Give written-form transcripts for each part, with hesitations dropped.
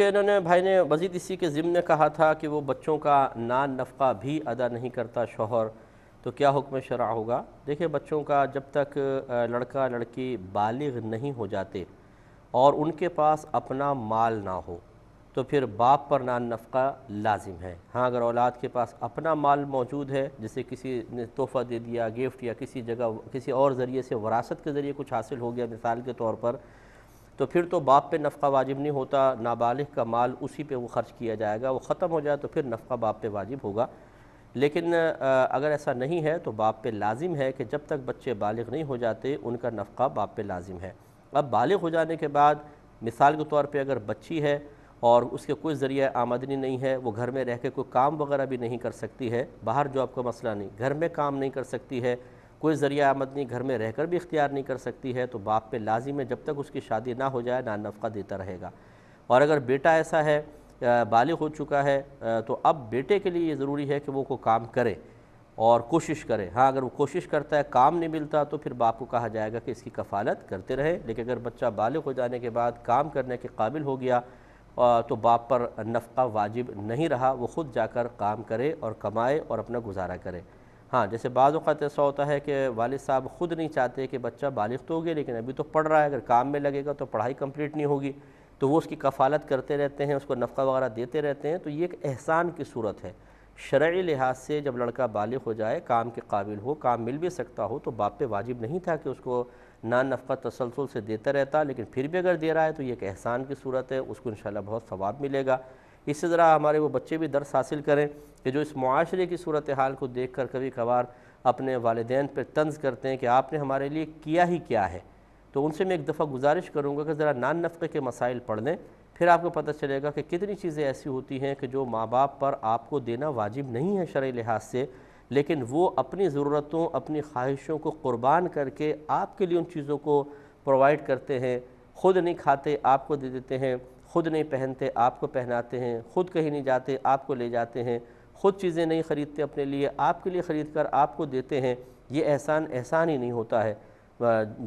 کہ انہوں نے بھائی نے مزید اسی کے ضمن نے کہا تھا کہ وہ بچوں کا نان نفقہ بھی ادا نہیں کرتا شوہر، تو کیا حکم شرع ہوگا؟ دیکھیں بچوں کا جب تک لڑکا لڑکی بالغ نہیں ہو جاتے اور ان کے پاس اپنا مال نہ ہو تو پھر باپ پر نان نفقہ لازم ہے۔ ہاں اگر اولاد کے پاس اپنا مال موجود ہے، جسے کسی نے تحفہ دے دیا، گفٹ یا کسی جگہ کسی اور ذریعے سے وراثت کے ذریعے کچھ حاصل ہو گیا مثال کے طور پر، تو پھر تو باپ پہ نفقہ واجب نہیں ہوتا، نابالغ کا مال اسی پہ وہ خرچ کیا جائے گا، وہ ختم ہو جائے تو پھر نفقہ باپ پہ واجب ہوگا۔ لیکن اگر ایسا نہیں ہے تو باپ پہ لازم ہے کہ جب تک بچے بالغ نہیں ہو جاتے ان کا نفقہ باپ پہ لازم ہے۔ اب بالغ ہو جانے کے بعد مثال کے طور پہ اگر بچی ہے اور اس کے کوئی ذریعہ آمدنی نہیں ہے، وہ گھر میں رہ کے کوئی کام وغیرہ بھی نہیں کر سکتی ہے، باہر جاب کا مسئلہ نہیں، گھر میں کام نہیں کر سکتی ہے، کوئی ذریعہ آمدنی گھر میں رہ کر بھی اختیار نہیں کر سکتی ہے، تو باپ پہ لازم ہے جب تک اس کی شادی نہ ہو جائے نان نفقہ دیتا رہے گا۔ اور اگر بیٹا ایسا ہے بالغ ہو چکا ہے تو اب بیٹے کے لیے یہ ضروری ہے کہ وہ کوئی کام کرے اور کوشش کرے۔ ہاں اگر وہ کوشش کرتا ہے کام نہیں ملتا تو پھر باپ کو کہا جائے گا کہ اس کی کفالت کرتے رہے، لیکن اگر بچہ بالغ ہو جانے کے بعد کام کرنے کے قابل ہو گیا تو باپ پر نفقہ واجب نہیں رہا، وہ خود جا کر کام کرے اور کمائے اور اپنا گزارا کرے۔ ہاں جیسے بعض اوقات ایسا ہوتا ہے کہ والد صاحب خود نہیں چاہتے کہ بچہ بالغ تو ہو گیا لیکن ابھی تو پڑھ رہا ہے، اگر کام میں لگے گا تو پڑھائی کمپلیٹ نہیں ہوگی، تو وہ اس کی کفالت کرتے رہتے ہیں، اس کو نفقہ وغیرہ دیتے رہتے ہیں، تو یہ ایک احسان کی صورت ہے۔ شرعی لحاظ سے جب لڑکا بالغ ہو جائے، کام کے قابل ہو، کام مل بھی سکتا ہو، تو باپ پہ واجب نہیں تھا کہ اس کو نان نفقہ تسلسل سے دیتا رہتا، لیکن پھر بھی اگر دے رہا ہے تو یہ ایک احسان کی صورت ہے، اس کو انشاءاللہ بہت ثواب ملے گا۔ اس سے ذرا ہمارے وہ بچے بھی درس حاصل کریں کہ جو اس معاشرے کی صورتحال کو دیکھ کر کبھی کبھار اپنے والدین پہ طنز کرتے ہیں کہ آپ نے ہمارے لیے کیا ہی کیا ہے، تو ان سے میں ایک دفعہ گزارش کروں گا کہ ذرا نان نفقے کے مسائل پڑھ لیں، پھر آپ کو پتہ چلے گا کہ کتنی چیزیں ایسی ہوتی ہیں کہ جو ماں باپ پر آپ کو دینا واجب نہیں ہے شرعی لحاظ سے، لیکن وہ اپنی ضرورتوں اپنی خواہشوں کو قربان کر کے آپ کے لیے ان چیزوں کو پرووائڈ کرتے ہیں، خود نہیں کھاتے آپ کو دے دیتے ہیں، خود نہیں پہنتے آپ کو پہناتے ہیں، خود کہیں نہیں جاتے آپ کو لے جاتے ہیں، خود چیزیں نہیں خریدتے اپنے لیے آپ کے لیے خرید کر آپ کو دیتے ہیں۔ یہ احسان ہی نہیں ہوتا ہے۔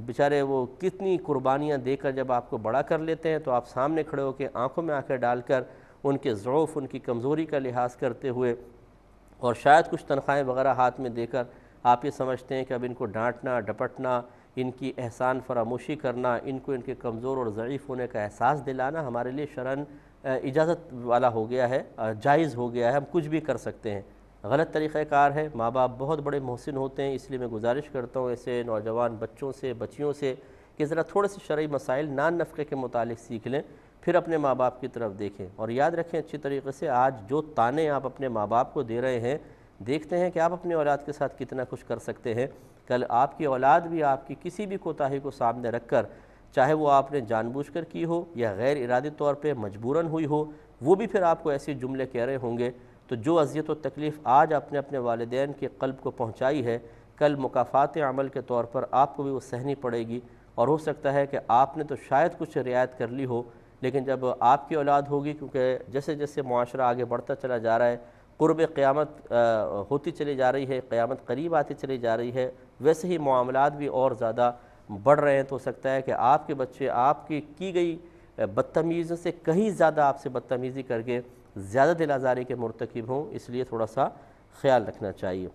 بیچارے وہ کتنی قربانیاں دے کر جب آپ کو بڑا کر لیتے ہیں تو آپ سامنے کھڑے ہو کے آنکھوں میں آنکھیں ڈال کر ان کے ضعف ان کی کمزوری کا لحاظ کرتے ہوئے اور شاید کچھ تنخواہیں وغیرہ ہاتھ میں دے کر آپ یہ سمجھتے ہیں کہ اب ان کو ڈانٹنا ڈپٹنا، ان کی احسان فراموشی کرنا، ان کو ان کے کمزور اور ضعیف ہونے کا احساس دلانا ہمارے لیے شرعاً اجازت والا ہو گیا ہے، جائز ہو گیا ہے، ہم کچھ بھی کر سکتے ہیں۔ غلط طریقہ کار ہے۔ ماں باپ بہت بڑے محسن ہوتے ہیں، اس لیے میں گزارش کرتا ہوں ایسے نوجوان بچوں سے بچیوں سے کہ ذرا تھوڑے سے شرعی مسائل نان نفقے کے متعلق سیکھ لیں، پھر اپنے ماں باپ کی طرف دیکھیں اور یاد رکھیں اچھی طریقے سے آج جو تانے آپ اپنے ماں باپ کو دے رہے ہیں، دیکھتے ہیں کہ آپ اپنی اولاد کے ساتھ کتنا کچھ کر سکتے ہیں۔ کل آپ کی اولاد بھی آپ کی کسی بھی کوتاہی کو سامنے رکھ کر، چاہے وہ آپ نے جان بوجھ کر کی ہو یا غیر ارادی طور پہ مجبوراً ہوئی ہو، وہ بھی پھر آپ کو ایسے جملے کہہ رہے ہوں گے، تو جو اذیت و تکلیف آج آپ نے اپنے والدین کے قلب کو پہنچائی ہے، کل مکافات عمل کے طور پر آپ کو بھی وہ سہنی پڑے گی، اور ہو سکتا ہے کہ آپ نے تو شاید کچھ رعایت کر لی ہو، لیکن جب آپ کی اولاد ہوگی، کیونکہ جیسے جیسے معاشرہ آگے بڑھتا چلا جا رہا ہے، قرب قیامت ہوتی چلی جا رہی ہے، قیامت قریب آتی چلی جا رہی ہے، ویسے ہی معاملات بھی اور زیادہ بڑھ رہے ہیں، تو ہو سکتا ہے کہ آپ کے بچے آپ کی گئی بدتمیزی سے کہیں زیادہ آپ سے بدتمیزی کر کے زیادہ دل آزاری کے مرتکب ہوں، اس لیے تھوڑا سا خیال رکھنا چاہیے۔